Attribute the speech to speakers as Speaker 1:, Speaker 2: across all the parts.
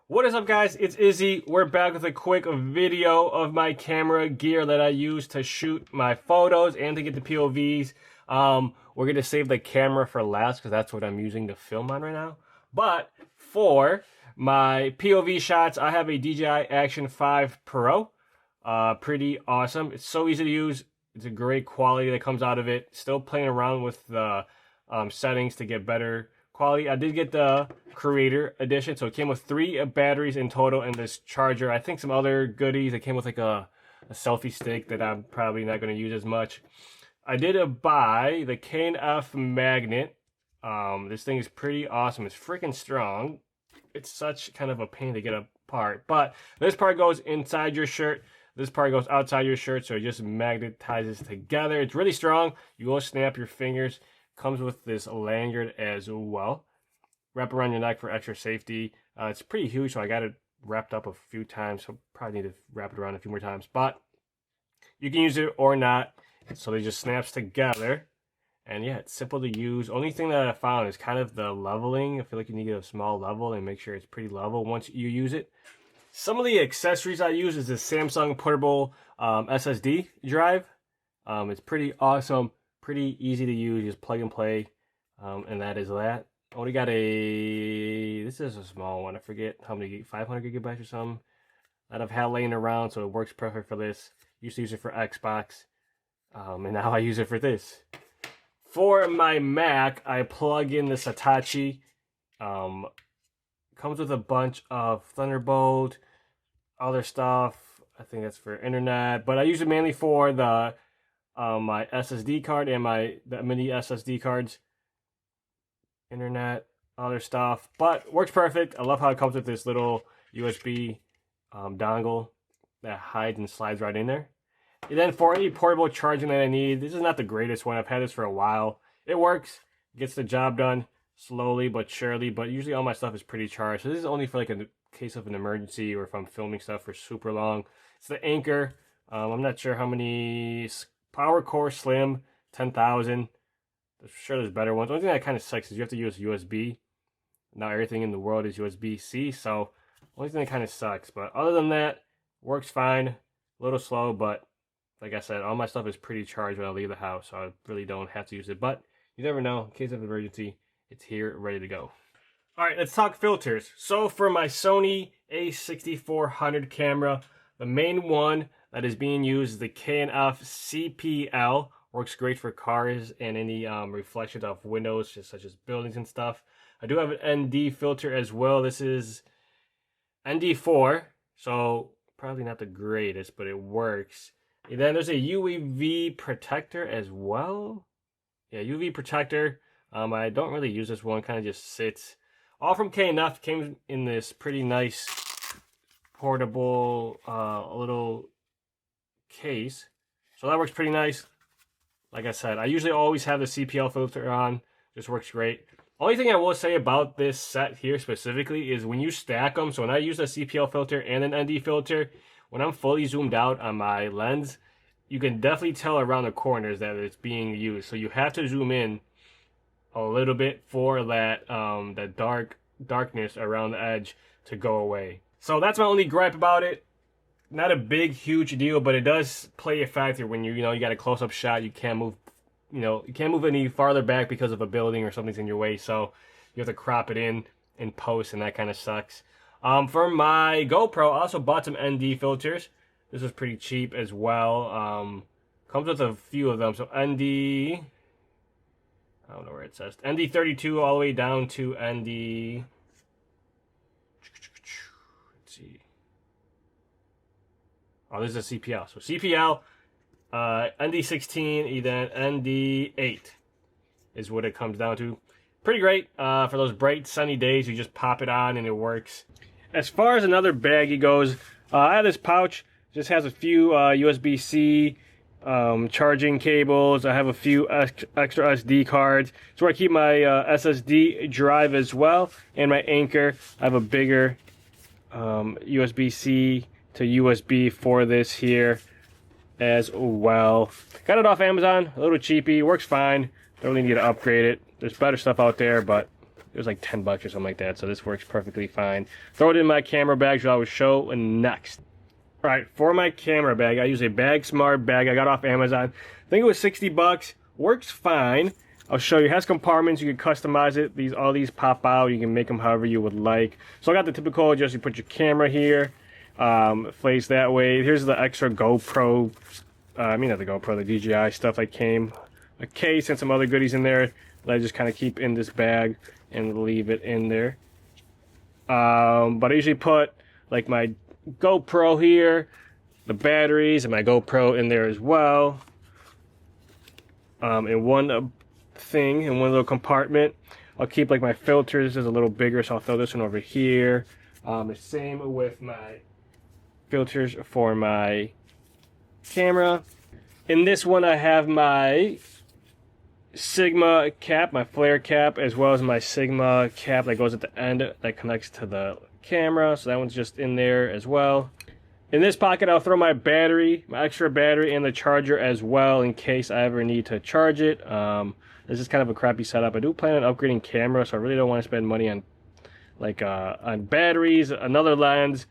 Speaker 1: What is up, guys? It's Izzy. We're back with a quick video of my camera gear that I use to shoot my photos and to get the POVs. We're gonna save the camera for last because that's what I'm using to film on right now. But for my POV shots, I have a DJI Action 5 Pro. Pretty awesome. It's so easy to use. It's a great quality that comes out of it. Still playing around with the settings to get better quality. I did get the Creator Edition, so it came with 3 batteries in total and this charger. I think some other goodies. It came with like a selfie stick that I'm probably not going to use as much. I did buy the K&F magnet. This thing is pretty awesome. It's freaking strong. It's such kind of a pain to get apart, but this part goes inside your shirt. This part goes outside your shirt, so it just magnetizes together. It's really strong. You won't snap your fingers. Comes with this lanyard as well. Wrap around your neck for extra safety. It's pretty huge, so I got it wrapped up a few times. So probably need to wrap it around a few more times. But you can use it or not. So it just snaps together. And yeah, it's simple to use. Only thing that I found is kind of the leveling. I feel like you need to get a small level and make sure it's pretty level once you use it. Some of the accessories I use is the Samsung portable SSD drive. It's pretty awesome. Pretty easy to use, just plug and play, and that is that. I only got this is a small one, I forget how many, 500 gigabytes or something, that I've had laying around, so it works perfect for this. Used to use it for Xbox, and now I use it for this. For my Mac, I plug in this Hitachi. Comes with a bunch of Thunderbolt, other stuff. I think that's for internet, but I use it mainly for the my SSD card and the mini SSD cards, internet, other stuff, but works perfect. I love how it comes with this little USB dongle that hides and slides right in there. And then for any portable charging that I need, this is not the greatest one. I've had this for a while. It works, gets the job done slowly but surely, but usually all my stuff is pretty charged. So this is only for like a case of an emergency or if I'm filming stuff for super long. It's the Anchor. I'm not sure how many. Power Core Slim 10,000. I'm sure there's better ones. The only thing that kind of sucks is you have to use USB. Now everything in the world is USB-C, so only thing that kind of sucks. But other than that, works fine. A little slow, but like I said, all my stuff is pretty charged when I leave the house, so I really don't have to use it. But you never know. In case of emergency, it's here, ready to go. All right, let's talk filters. So for my Sony a6400 camera, the main one that is being used is the K&F CPL. Works great for cars and any reflections off windows, just such as buildings and stuff. I do have an ND filter as well. This is ND4, so probably not the greatest, but it works. And then there's a UV protector as well. Yeah, UV protector. I don't really use this one, kind of just sits. All from K&F, came in this pretty nice portable little case, so that works pretty nice. Like I said, I usually always have the CPL filter on. Just works great. Only thing I will say about this set here specifically is when you stack them, so when I use the CPL filter and an ND filter, when I'm fully zoomed out on my lens, you can definitely tell around the corners that it's being used. So you have to zoom in a little bit for that that darkness around the edge to go away. So that's my only gripe about it. Not a big, huge deal, but it does play a factor when you got a close-up shot. You can't move, you can't move any farther back because of a building or something's in your way. So you have to crop it in post, and that kind of sucks. For my GoPro, I also bought some ND filters. This was pretty cheap as well. Comes with a few of them. So ND, I don't know where it says. ND 32 all the way down to ND. Let's see. Oh, this is a CPL. So CPL, ND16, then ND8 is what it comes down to. Pretty great for those bright sunny days. You just pop it on and it works. As far as another baggie goes, I have this pouch. Just has a few USB-C charging cables. I have a few extra SD cards. It's where I keep my SSD drive as well, and my Anchor. I have a bigger USB-C to USB for this here as well. Got it off Amazon, a little cheapy, works fine. Don't really need to upgrade it. There's better stuff out there, but it was like 10 bucks or something like that. So this works perfectly fine. Throw it in my camera bag, so I will show next. All right, for my camera bag, I use a Bag Smart bag I got off Amazon. I think it was 60 bucks. Works fine. I'll show you. It has compartments. You can customize it. All these pop out. You can make them however you would like. So I got the typical, just you put your camera here, face that way. Here's the extra GoPro. Not the GoPro, the DJI stuff that came. A case and some other goodies in there that I just kind of keep in this bag and leave it in there. But I usually put like my GoPro here, the batteries, and my GoPro in there as well. In one thing, in one little compartment. I'll keep like my filters. This is a little bigger, so I'll throw this one over here. The same with my filters for my camera. In this one, I have my Sigma cap, my flare cap, as well as my Sigma cap that goes at the end that connects to the camera. So that one's just in there as well. In this pocket, I'll throw my battery, my extra battery, and the charger as well in case I ever need to charge it. This is kind of a crappy setup. I do plan on upgrading camera, so I really don't want to spend money on like on batteries, another lens.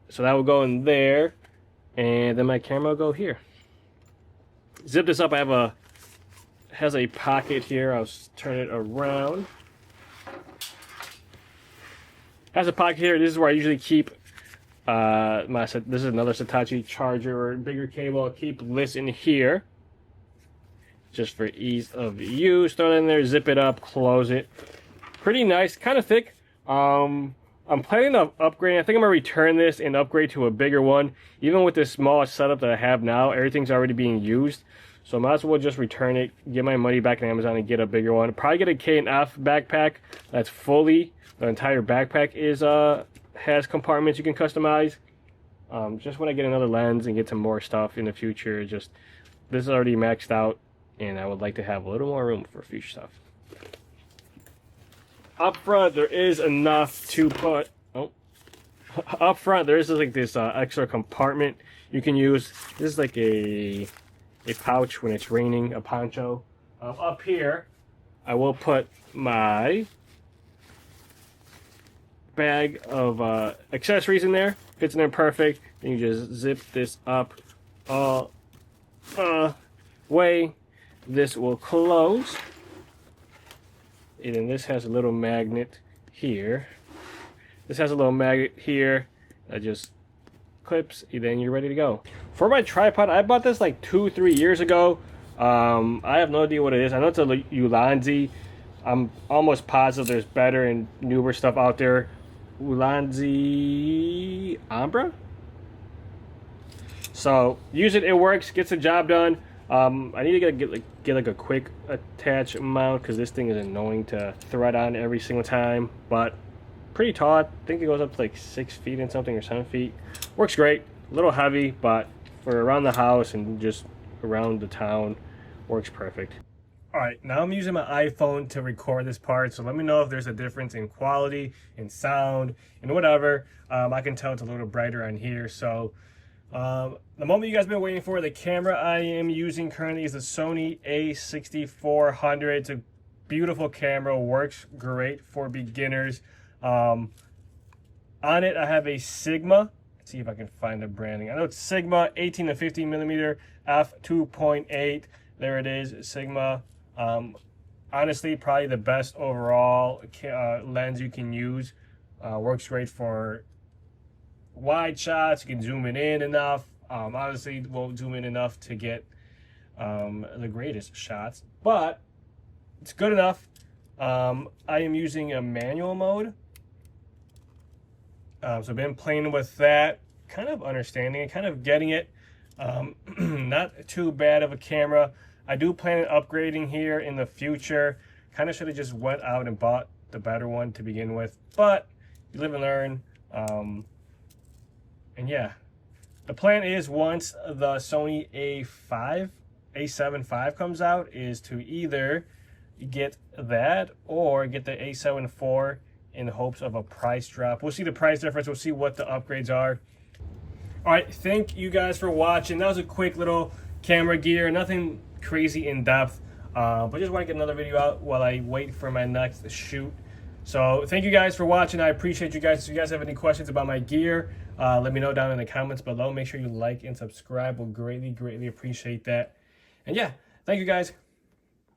Speaker 1: So that will go in there, and then my camera will go here. Zip this up. I have has a pocket here. I'll turn it around. Has a pocket here. This is where I usually keep this is another Hitachi charger or bigger cable. I'll keep this in here just for ease of use. Throw it in there, zip it up, close it. Pretty nice, kind of thick. I'm planning on upgrading. I think I'm gonna return this and upgrade to a bigger one. Even with this small setup that I have now, everything's already being used. So I might as well just return it, get my money back on Amazon and get a bigger one. Probably get a K&F backpack that's fully, the entire backpack is has compartments you can customize. Just when I get another lens and get some more stuff in the future, just this is already maxed out and I would like to have a little more room for future stuff. Up front there is enough to put up front there is like this extra compartment you can use. This is like a pouch when it's raining, a poncho. Up here I will put my bag of accessories in there. Fits in there perfect. Then you just zip this up all way. This will close. And then this has a little magnet here. This has a little magnet here that just clips, and then you're ready to go. For my tripod, I bought this like 2-3 years ago. I have no idea what it is. I know it's a Ulanzi. I'm almost positive there's better and newer stuff out there. Ulanzi Ambra. So use it. It works. Gets the job done. I need to get like a quick attach mount because this thing is annoying to thread on every single time. But pretty tall. I think it goes up to like 6 feet and something or 7 feet. Works great. A little heavy, but for around the house and just around the town, works perfect. Alright, now I'm using my iPhone to record this part, so let me know if there's a difference in quality, in sound, and whatever. I can tell it's a little brighter on here. So the moment you guys have been waiting for, the camera I am using currently is the Sony a6400. It's a beautiful camera, works great for beginners. On it I have a Sigma. Let's see if I can find the branding. I know it's Sigma 18 to 50 millimeter f2.8. There it is, Sigma. Honestly, probably the best overall lens you can use. Works great for wide shots. You can zoom it in enough. Obviously, won't zoom in enough to get the greatest shots, but it's good enough. I am using a manual mode. So I've been playing with that, kind of understanding it, kind of getting it. Not too bad of a camera. I do plan on upgrading here in the future. Kind of should have just went out and bought the better one to begin with, but you live and learn. And yeah, the plan is once the Sony A7 V comes out is to either get that or get the A7 IV in hopes of a price drop. We'll see the price difference. We'll see what the upgrades are. All right, thank you guys for watching. That was a quick little camera gear, nothing crazy in depth. But just want to get another video out while I wait for my next shoot. So thank you guys for watching. I appreciate you guys. If you guys have any questions about my gear, let me know down in the comments below. Make sure you like and subscribe. We'll greatly, greatly appreciate that. And yeah, thank you guys.